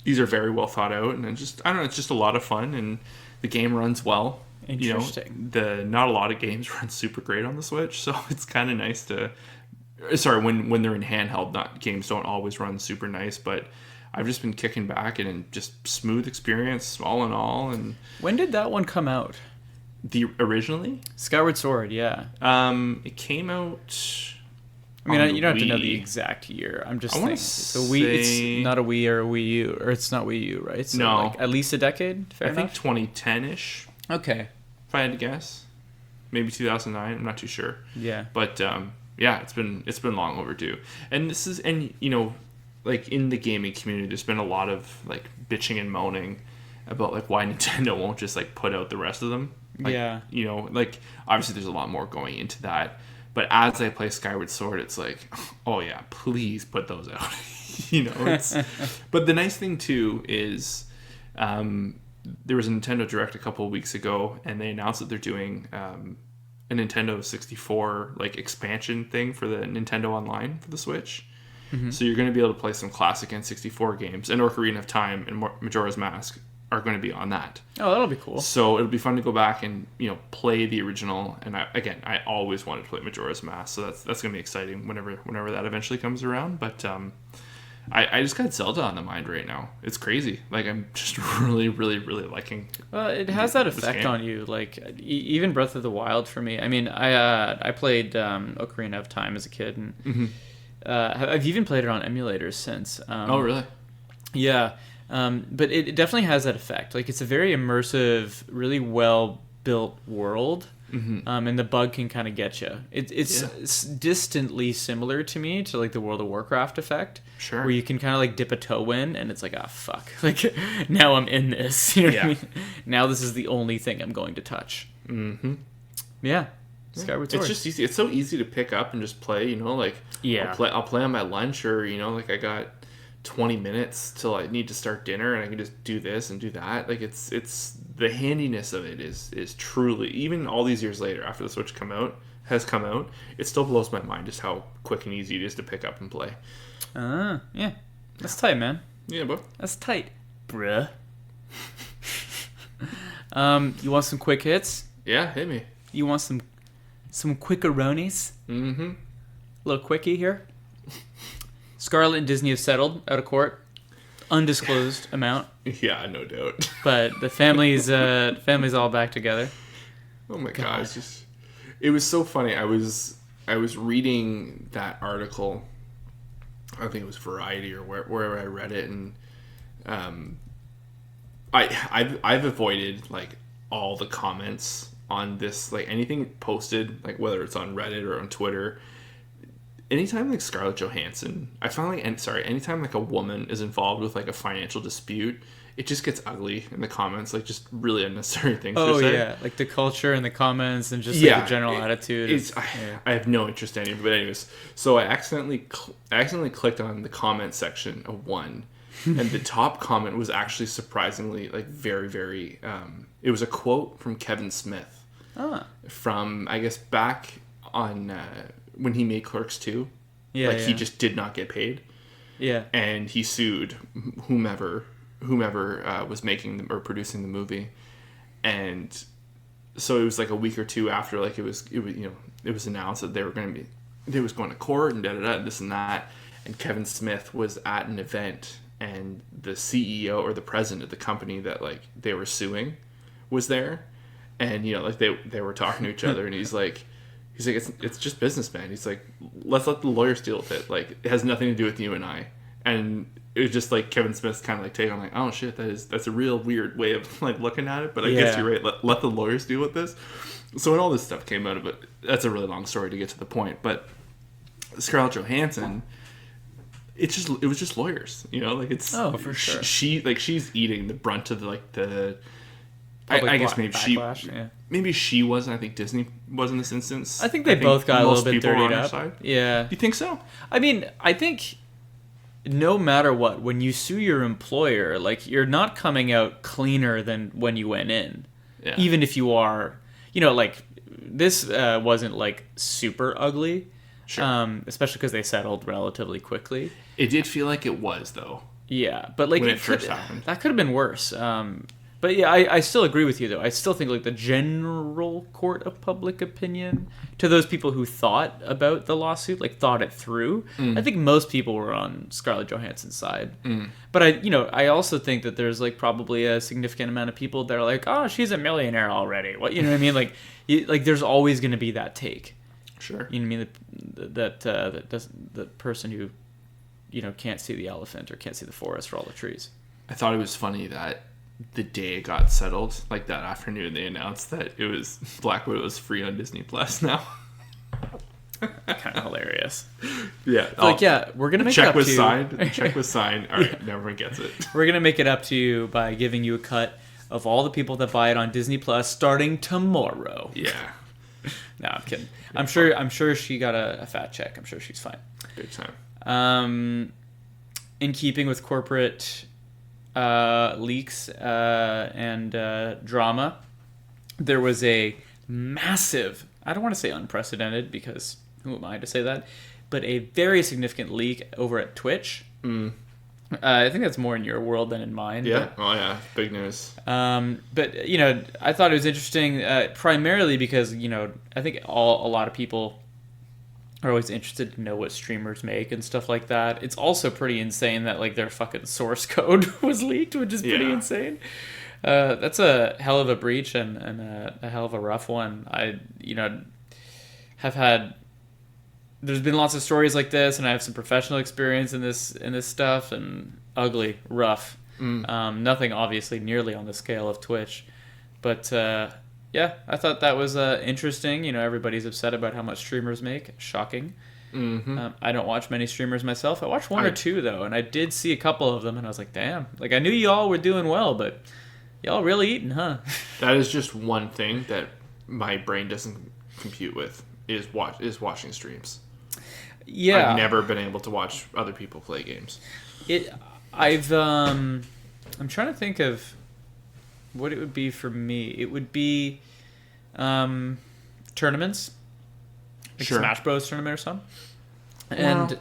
these are very well thought out, and I don't know, it's just a lot of fun, and the game runs well. Interesting. You know, not a lot of games run super great on the Switch, so it's kind of nice to. Sorry, when they're in handheld, games don't always run super nice, but I've just been kicking back and just smooth experience all in all. And when did that one come out? Originally? Skyward Sword, yeah. It came out. I mean, you don't have to know the exact year. I'm just thinking. So it's not a Wii or a Wii U, or it's not Wii U, right? So no. Like at least a decade? Fair enough? I think 2010-ish. Okay. If I had to guess. Maybe 2009. I'm not too sure. Yeah. But, yeah, it's been long overdue. And you know, like in the gaming community, there's been a lot of like bitching and moaning about like why Nintendo won't just like put out the rest of them. Like, yeah. You know, like obviously there's a lot more going into that. But as I play Skyward Sword, it's like, oh yeah, please put those out. You know, but the nice thing too is there was a Nintendo Direct a couple of weeks ago, and they announced that they're doing a Nintendo 64 like expansion thing for the Nintendo Online for the Switch. So you're going to be able to play some classic N64 games, and Ocarina of Time and Majora's Mask are going to be on that. Oh, that'll be cool. So it'll be fun to go back and, you know, play the original. And I always wanted to play Majora's Mask, so that's going to be exciting whenever that eventually comes around. But I just got Zelda on the mind right now. It's crazy. Like I'm just really, really, really liking. Well, it has that effect on you. Like even Breath of the Wild for me. I mean, I played Ocarina of Time as a kid, and I've even played it on emulators since. Oh, really? Yeah. But it definitely has that effect. Like it's a very immersive, really well built world, and the bug can kind of get you. It's distantly similar to me to like the World of Warcraft effect, sure, where you can kind of like dip a toe in, and it's like, ah, fuck, like now I'm in this. You know what I mean? Now this is the only thing I'm going to touch. Yeah. Skyward Sword. It's just easy. It's so easy to pick up and just play. You know, like I'll play on my lunch, or you know, like I got 20 minutes till I need to start dinner, and I can just do this and do that. Like it's the handiness of it is truly, even all these years later after the Switch has come out, it still blows my mind just how quick and easy it is to pick up and play. Yeah, that's tight, man. Yeah, bro, that's tight, bruh. You want some quick hits? Yeah, hit me. You want some quickaronis? A little quickie here. Scarlett and Disney have settled out of court. Undisclosed amount. Yeah, no doubt. But the family's all back together. Oh my God. It was so funny. I was reading that article. I think it was Variety or wherever I read it, and I've avoided like all the comments on this, like anything posted, like whether it's on Reddit or on Twitter. Anytime like Scarlett Johansson, I find like anytime like a woman is involved with like a financial dispute, it just gets ugly in the comments, like just really unnecessary things. Oh yeah, like the culture and the comments and just like the general attitude. I have no interest in any of it. But anyways, so I accidentally clicked on the comment section of one, and the top comment was actually surprisingly like very, very. It was a quote from Kevin Smith from I guess back on when he made Clerks 2. Yeah, he just did not get paid. Yeah, and he sued whomever was making or producing the movie, and so it was like a week or two after like it was announced that they was going to court and this and that, and Kevin Smith was at an event and the CEO or the president of the company that like they were suing was there, and like they were talking to each other, and he's like it's just business, man. He's like, let's let the lawyers deal with it, like it has nothing to do with you and I. And it was just like Kevin Smith's kind of like take on like, oh shit, that's a real weird way of like looking at it. But I guess you're right. Let the lawyers deal with this. So when all this stuff came out of it, that's a really long story to get to the point. But Scarlett Johansson, it was just lawyers, like it's for sure. She's eating the brunt of the I guess maybe backlash, maybe she wasn't. I think Disney was in this instance. I think they both got a little bit dirtied up. Side. Yeah, you think so? I mean, I think. No matter what, when you sue your employer, like you're not coming out cleaner than when you went in. Yeah. Even if you are, like this wasn't like super ugly, sure. Especially because they settled relatively quickly. It did feel like it was though. Yeah, but like when it first happened, that could have been worse. But yeah, I still agree with you though. I still think like the general court of public opinion to those people who thought about the lawsuit, like thought it through. I think most people were on Scarlett Johansson's side. But I also think that there's like probably a significant amount of people that are like, oh, she's a millionaire already. What what I mean? Like there's always going to be that take. Sure. You know what I mean? The person who can't see the elephant or can't see the forest for all the trees. I thought it was funny that the day it got settled, like that afternoon, they announced that it was Black Widow was free on Disney Plus now. Kind of hilarious. Yeah. We're gonna make check it up was to you. signed. The check was signed. All right, everyone gets it. We're gonna make it up to you by giving you a cut of all the people that buy it on Disney Plus starting tomorrow. Yeah. No, I'm kidding. I'm sure she got a fat check. I'm sure she's fine. Big time. In keeping with corporate leaks and drama, there was a massive, I don't want to say unprecedented because who am I to say that, but a very significant leak over at Twitch. I think that's more in your world than in mine. Yeah. Big news. But I thought it was interesting primarily because I think a lot of people are always interested to know what streamers make and stuff like that. It's also pretty insane that like their fucking source code was leaked, which is pretty insane. That's a hell of a breach and a hell of a rough one. I have had. There's been lots of stories like this, and I have some professional experience in this stuff, and ugly, rough. Nothing obviously nearly on the scale of Twitch, but. Yeah, I thought that was interesting. Everybody's upset about how much streamers make. Shocking. Mm-hmm. I don't watch many streamers myself. I watched one or two, though, and I did see a couple of them, and I was like, damn. Like, I knew y'all were doing well, but y'all really eating, huh? That is just one thing that my brain doesn't compute with, is watching streams. Yeah. I've never been able to watch other people play games. I'm trying to think of what it would be for me. It would be tournaments, like Smash Bros. Tournament or something, and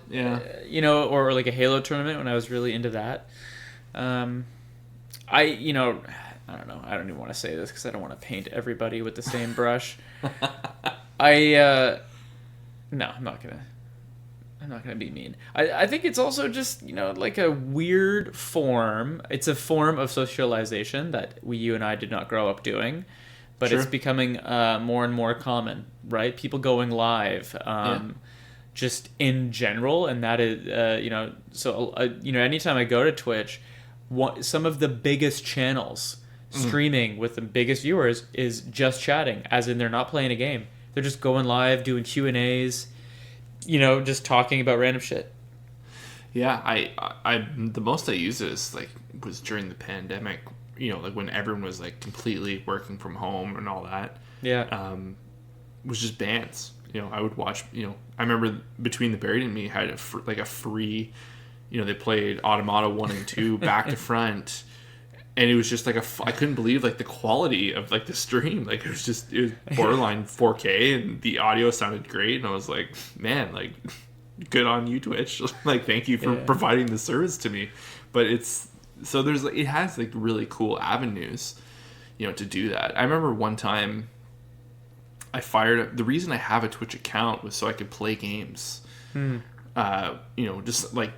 or like a Halo tournament when I was really into that. I don't know. I don't even want to say this because I don't want to paint everybody with the same brush. No, I'm not gonna. I'm not going to be mean. I think it's also just, like a weird form. It's a form of socialization that you and I did not grow up doing, but Sure. it's becoming more and more common, right? People going live, just in general, and that is, anytime I go to Twitch, some of the biggest channels streaming with the biggest viewers is just chatting, as in they're not playing a game. They're just going live, doing Q&As, just talking about random shit. Yeah, I the most I used it was during the pandemic, like when everyone was like completely working from home and all that. Yeah. Was just bands. I would watch, I remember Between the Buried and Me had a free, they played Automata 1 and 2 back to front. And it was just like I couldn't believe like the quality of like the stream. Like it was borderline 4K and the audio sounded great. And I was like, man, like good on you, Twitch. Like, thank you for providing the service to me. But it has like really cool avenues, to do that. I remember one time the reason I have a Twitch account was so I could play games. Just like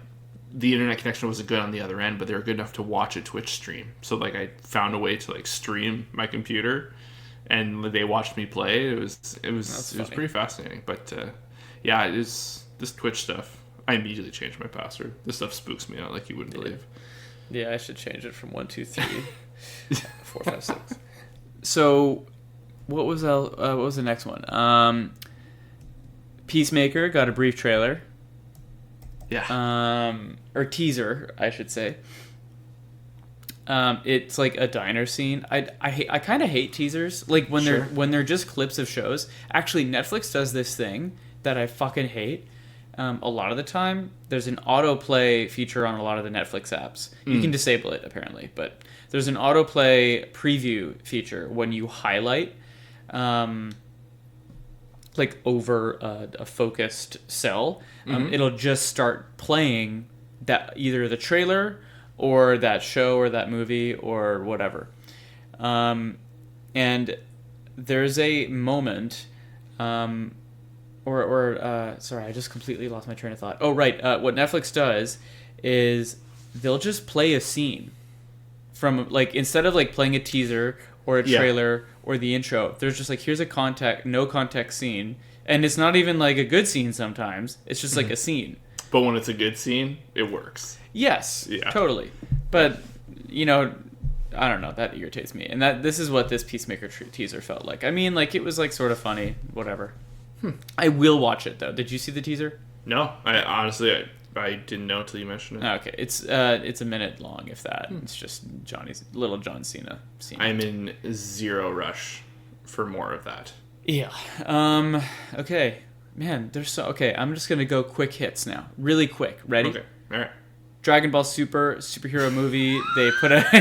the internet connection wasn't good on the other end, but they were good enough to watch a Twitch stream. So like I found a way to like stream my computer, and they watched me play. It was pretty fascinating. But it is this Twitch stuff. I immediately changed my password. This stuff spooks me out like you wouldn't believe. Yeah, I should change it from 1, 2, 3, 4, 5, 6. So, what was the next one? Peacemaker got a brief trailer. Yeah. Or teaser, I should say. It's like a diner scene. I kind of hate teasers, like when they're just clips of shows. Actually, Netflix does this thing that I fucking hate. A lot of the time, there's an autoplay feature on a lot of the Netflix apps. You can disable it apparently, but there's an autoplay preview feature when you highlight, like over a focused cell. It'll just start playing that either the trailer or that show or that movie or whatever. And there's a moment, sorry, I just completely lost my train of thought. Oh, right. What Netflix does is they'll just play a scene from, like, instead of like playing a teaser or a trailer or the intro, there's just like, here's a no context scene. And it's not even like a good scene sometimes. It's just like a scene. But when it's a good scene, it works. Yes, totally. But, I don't know. That irritates me. And this is what this Peacemaker teaser felt like. I mean, like, it was like sort of funny, whatever. I will watch it, though. Did you see the teaser? No. I honestly didn't know until you mentioned it. Okay. It's a minute long, if that. It's just little John Cena scene. I'm in zero rush for more of that. Yeah. Okay. Man, okay, I'm just going to go quick hits now. Really quick. Ready? Okay. All right. Dragon Ball Super superhero movie. They put out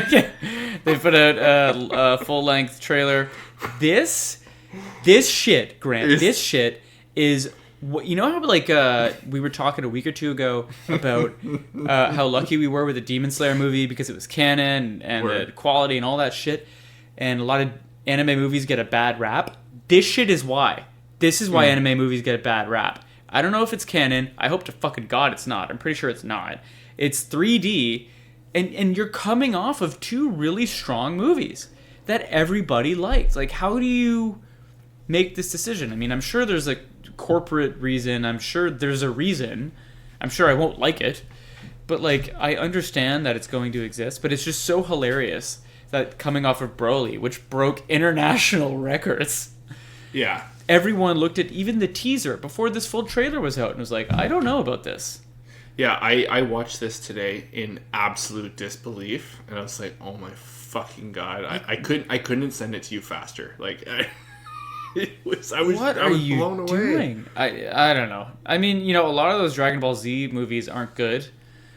a full-length trailer. This shit, Grant. This shit is how like we were talking a week or two ago about how lucky we were with the Demon Slayer movie because it was canon and the quality and all that shit. And a lot of anime movies get a bad rap. This shit is why. This is why anime movies get a bad rap. I don't know if it's canon. I hope to fucking God it's not. I'm pretty sure it's not. It's 3D, and you're coming off of two really strong movies that everybody liked. Like, how do you make this decision? I mean, I'm sure there's a corporate reason. I'm sure there's a reason. I'm sure I won't like it. But, like, I understand that it's going to exist, but it's just so hilarious that coming off of Broly, which broke international records. Yeah. Everyone looked at even the teaser before this full trailer was out and was like, I don't know about this. Yeah, I watched this today in absolute disbelief, and I was like, oh my fucking God. I couldn't send it to you faster. Like, I was blown away. Doing? I don't know. I mean, a lot of those Dragon Ball Z movies aren't good,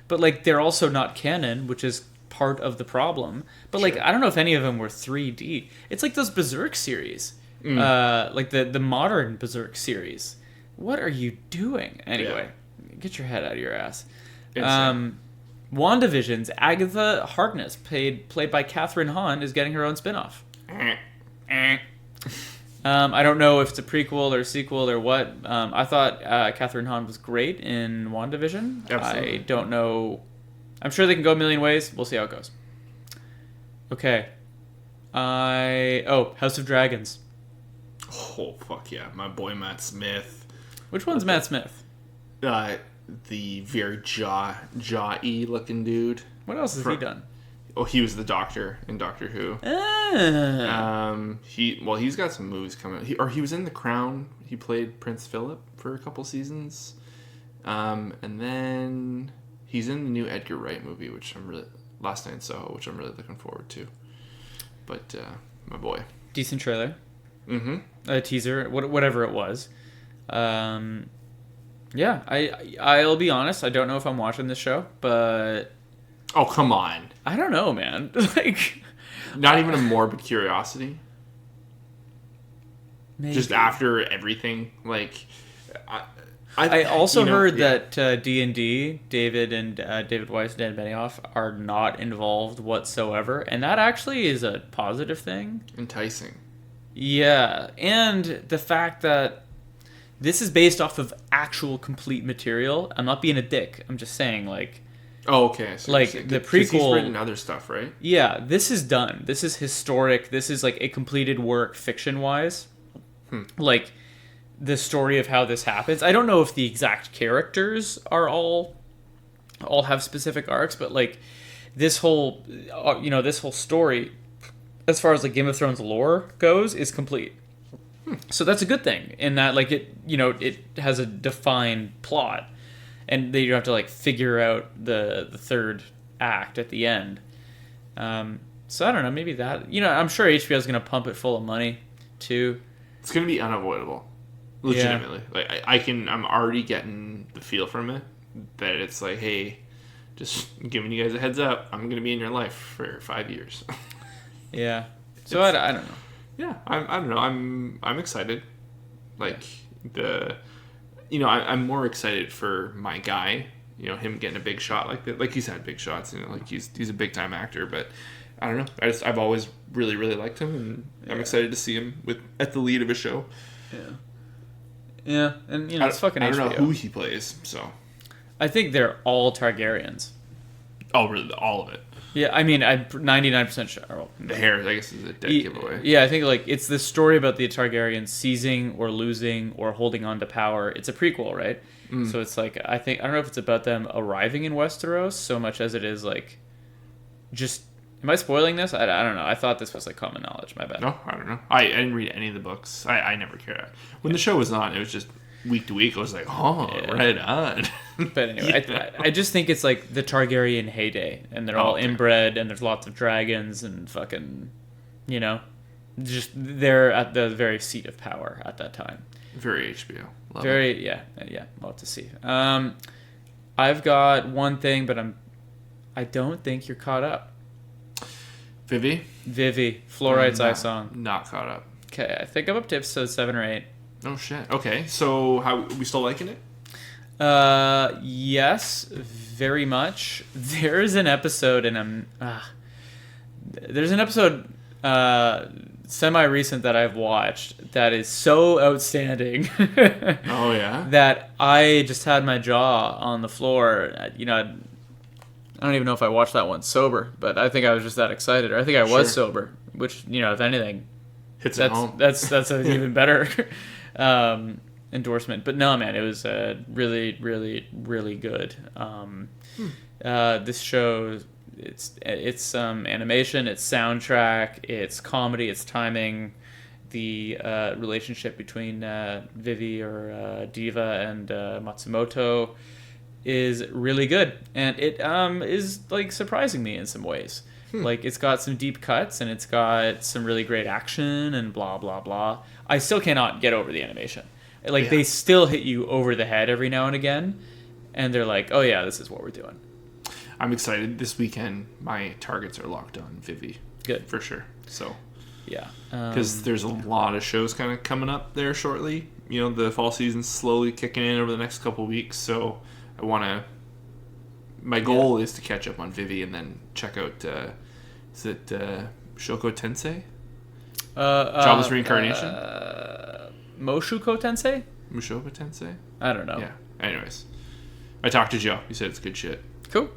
but like they're also not canon, which is part of the problem. But like, I don't know if any of them were 3D. It's like those Berserk series. Like the modern Berserk series. What are you doing? Anyway, get your head out of your ass. WandaVision's Agatha Harkness, played by Catherine Hahn, is getting her own spinoff. I don't know if it's a prequel or sequel or what. I thought Catherine Hahn was great in WandaVision. Absolutely. I don't know. I'm sure they can go a million ways. We'll see how it goes. Okay. House of Dragons. Oh, fuck yeah. My boy Matt Smith. Which one's Matt Smith? The very jaw-y looking dude. What else has he done? Oh, he was the Doctor in Doctor Who. He's got some movies coming. He was in The Crown. He played Prince Philip for a couple seasons. And then he's in the new Edgar Wright movie, Last Night in Soho, which I'm really looking forward to. But my boy, decent trailer. Mm-hmm. A teaser, whatever it was. Yeah, I'll be honest. I don't know if I'm watching this show, but oh, come on! I don't know, man. Like, not even a morbid curiosity. Maybe. Just after everything, like I also heard that D&D, David Weiss and Dan Benioff are not involved whatsoever, and that actually is a positive thing. Enticing. Yeah, and the fact that this is based off of actual complete material. I'm not being a dick. I'm just saying, like... Oh, okay. So like, the prequel... He's written other stuff, right? Yeah, this is done. This is historic. This is, like, a completed work fiction-wise. Like, the story of how this happens. I don't know if the exact characters are all have specific arcs, but, like, this whole... this whole story, as far as, like, Game of Thrones lore goes, is complete. So that's a good thing in that, like, it has a defined plot, and then you don't have to, like, figure out the third act at the end. So I don't know, maybe that, I'm sure HBO is going to pump it full of money too. It's going to be unavoidable, legitimately. Yeah. Like I'm already getting the feel from it that it's like, hey, just giving you guys a heads up, I'm going to be in your life for 5 years. Yeah. So I don't know. Yeah, I don't know. I'm excited. Like I'm more excited for my guy. Him getting a big shot like that. Like, he's had big shots. Like he's a big time actor. But I don't know. I've always really really liked him, and I'm excited to see him at the lead of a show. Yeah. Yeah, and it's fucking HBO. I don't know who he plays. So I think they're all Targaryens. Oh, really? All of it. Yeah, I mean, I'm 99% sure. Oh, the hair, I guess, is a dead giveaway. Yeah, I think, like, it's this story about the Targaryens seizing or losing or holding on to power. It's a prequel, right? So it's like, I don't know if it's about them arriving in Westeros so much as it is, like, just... Am I spoiling this? I don't know. I thought this was, like, common knowledge. My bad. No, I don't know. I didn't read any of the books. I never cared. When the show was on, it was just week to week. I was like, right on. But anyway, I just think it's like the Targaryen heyday, and they're all inbred, and there's lots of dragons, and fucking, just they're at the very seat of power at that time. Very HBO. Love it. Yeah. Love to see. I've got one thing, but I don't think you're caught up. Vivy Fluorite's Eye Song. Not caught up. Okay, I think I'm up to episode 7 or 8. Oh shit. Okay, so how we still liking it? Yes, very much. There's an episode, and there's an episode semi-recent that I've watched that is so outstanding. Oh yeah. That I just had my jaw on the floor. I don't even know if I watched that one sober, but I think I was just that excited. Or I think I was sober, which, if anything, hits it home. That's an even better endorsement. But no, man, it was really, really, really good. This show, it's animation, it's soundtrack, it's comedy, it's timing. The relationship between Vivy or Diva and Matsumoto is really good, and it is, like, surprising me in some ways. Like, it's got some deep cuts, and it's got some really great action, and blah blah blah. I still cannot get over the animation. Like, they still hit you over the head every now and again, and they're like, oh yeah, this is what we're doing. I'm excited. This weekend my targets are locked on Vivy. Good. For sure. So yeah, because there's a lot of shows kind of coming up there shortly. The fall season's slowly kicking in over the next couple weeks, so I want to... My goal is to catch up on Vivy and then check out... is it Shoko Tensei? Jobless Reincarnation? Moshuko Tensei? Mushoku Tensei? I don't know. Yeah. Anyways, I talked to Joe. He said it's good shit. Cool.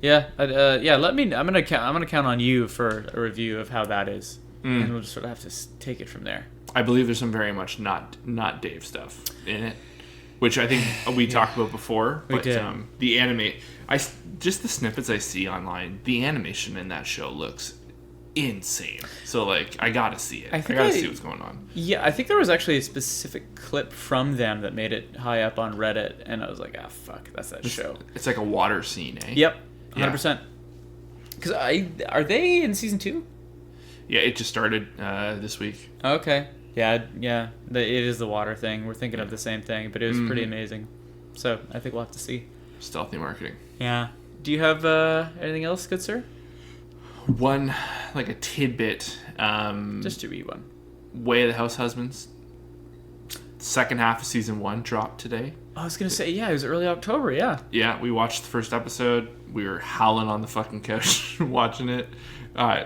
Yeah. Let me. I'm gonna count on you for a review of how that is, and we'll just sort of have to take it from there. I believe there's some very much not Dave stuff in it, which I think we talked about before. We but did. The anime, just the snippets I see online, the animation in that show looks insane. So like, I gotta see it. I gotta see what's going on. Yeah, I think there was actually a specific clip from them that made it high up on Reddit, and I was like, fuck, that's that show. It's like a water scene, eh? Yep, 100%. Because are they in season 2? Yeah, it just started this week. Okay. Yeah. It is the water thing. We're thinking of the same thing, but it was pretty amazing. So I think we'll have to see. Stealthy marketing. Yeah. Do you have anything else, good sir? One, like a tidbit. Just to read one. Way of the House Husbands. Second half of season 1 dropped today. I was gonna say, it was early October. Yeah. Yeah, we watched the first episode. We were howling on the fucking couch watching it.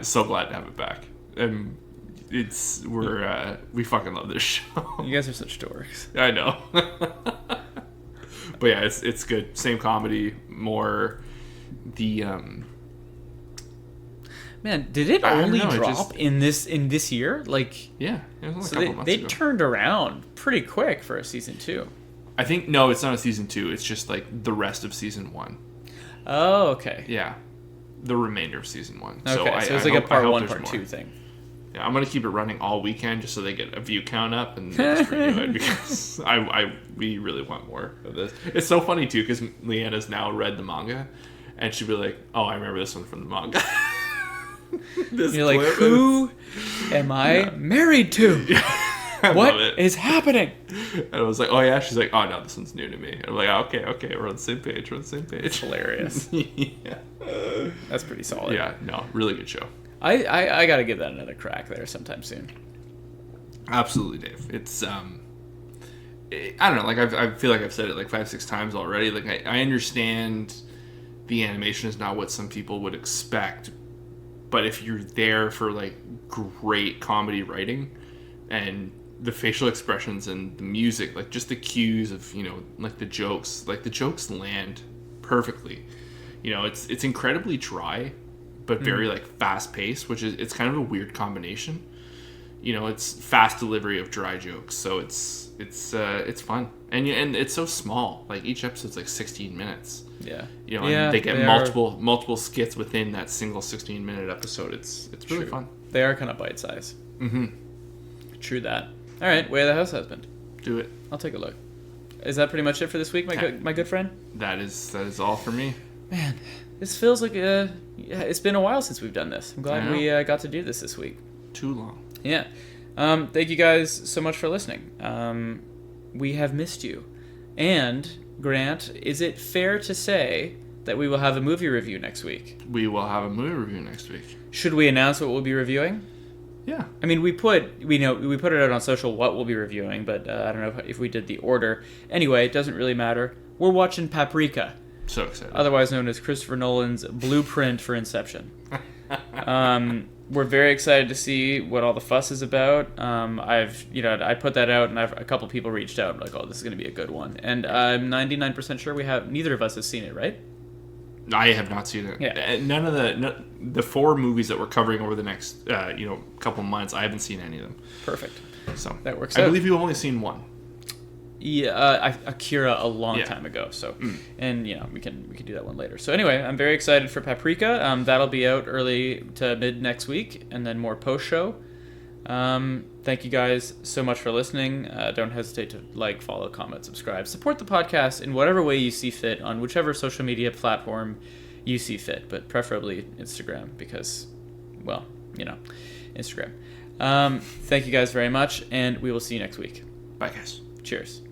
So glad to have it back. And we fucking love this show. You guys are such dorks. I know. But yeah, it's good. Same comedy, more the Man, did it only drop in this year? Like, yeah, it was so a couple months they ago. turned around pretty quick for a season 2. I think no, it's not a season 2. It's just like the rest of season 1. Oh, okay. Yeah, the remainder of season 1. Okay, so it's like a part 1, part 2 thing. Yeah, I'm gonna keep it running all weekend just so they get a view count up and just review it because we really want more of this. It's so funny too because Leanna's now read the manga, and she'd be like, "Oh, I remember this one from the manga." You're like, who am I married to? What is happening? And I was like, oh yeah. She's like, oh no, this one's new to me. And I'm like, okay, we're on the same page. It's hilarious. Yeah, that's pretty solid. Yeah, no, really good show. I gotta give that another crack there sometime soon. Absolutely, Dave. It's I don't know. Like I feel like I've said it like 5-6 times already. Like I understand the animation is not what some people would expect, but if you're there for like great comedy writing and the facial expressions and the music, like just the cues of, you know, like the jokes land perfectly. You know, it's incredibly dry, but very like fast paced, which is, it's kind of a weird combination. You know, it's fast delivery of dry jokes, so it's fun, and it's so small. Like each episode's like 16 minutes. Yeah, you know, and they get multiple skits within that single 16-minute episode. It's really fun. They are kind of bite size. Mm-hmm. True that. All right, Way of the House Husband. Do it. I'll take a look. Is that pretty much it for this week, my good friend? That is all for me. Man, this feels like it's been a while since we've done this. I'm glad we got to do this week. Too long. Yeah. Thank you guys so much for listening. We have missed you. And, Grant, is it fair to say that we will have a movie review next week? We will have a movie review next week. Should we announce what we'll be reviewing? Yeah. I mean, we put it out on social what we'll be reviewing, but I don't know if we did the order. Anyway, it doesn't really matter. We're watching Paprika. So excited. Otherwise known as Christopher Nolan's blueprint for Inception. We're very excited to see what all the fuss is about. I put that out, and a couple people reached out, like, oh, this is going to be a good one. And I'm 99% sure neither of us has seen it, right? I have not seen it. Yeah. None of the 4 movies that we're covering over the next couple months, I haven't seen any of them. Perfect. So that works out. I believe you've only seen one. Yeah, Akira a long time ago. So, and we can do that one later. So anyway, I'm very excited for Paprika. That'll be out early to mid next week, and then more post show. Thank you guys so much for listening. Don't hesitate to like, follow, comment, subscribe, support the podcast in whatever way you see fit on whichever social media platform you see fit, but preferably Instagram because, well, Instagram. Thank you guys very much, and we will see you next week. Bye, guys. Cheers.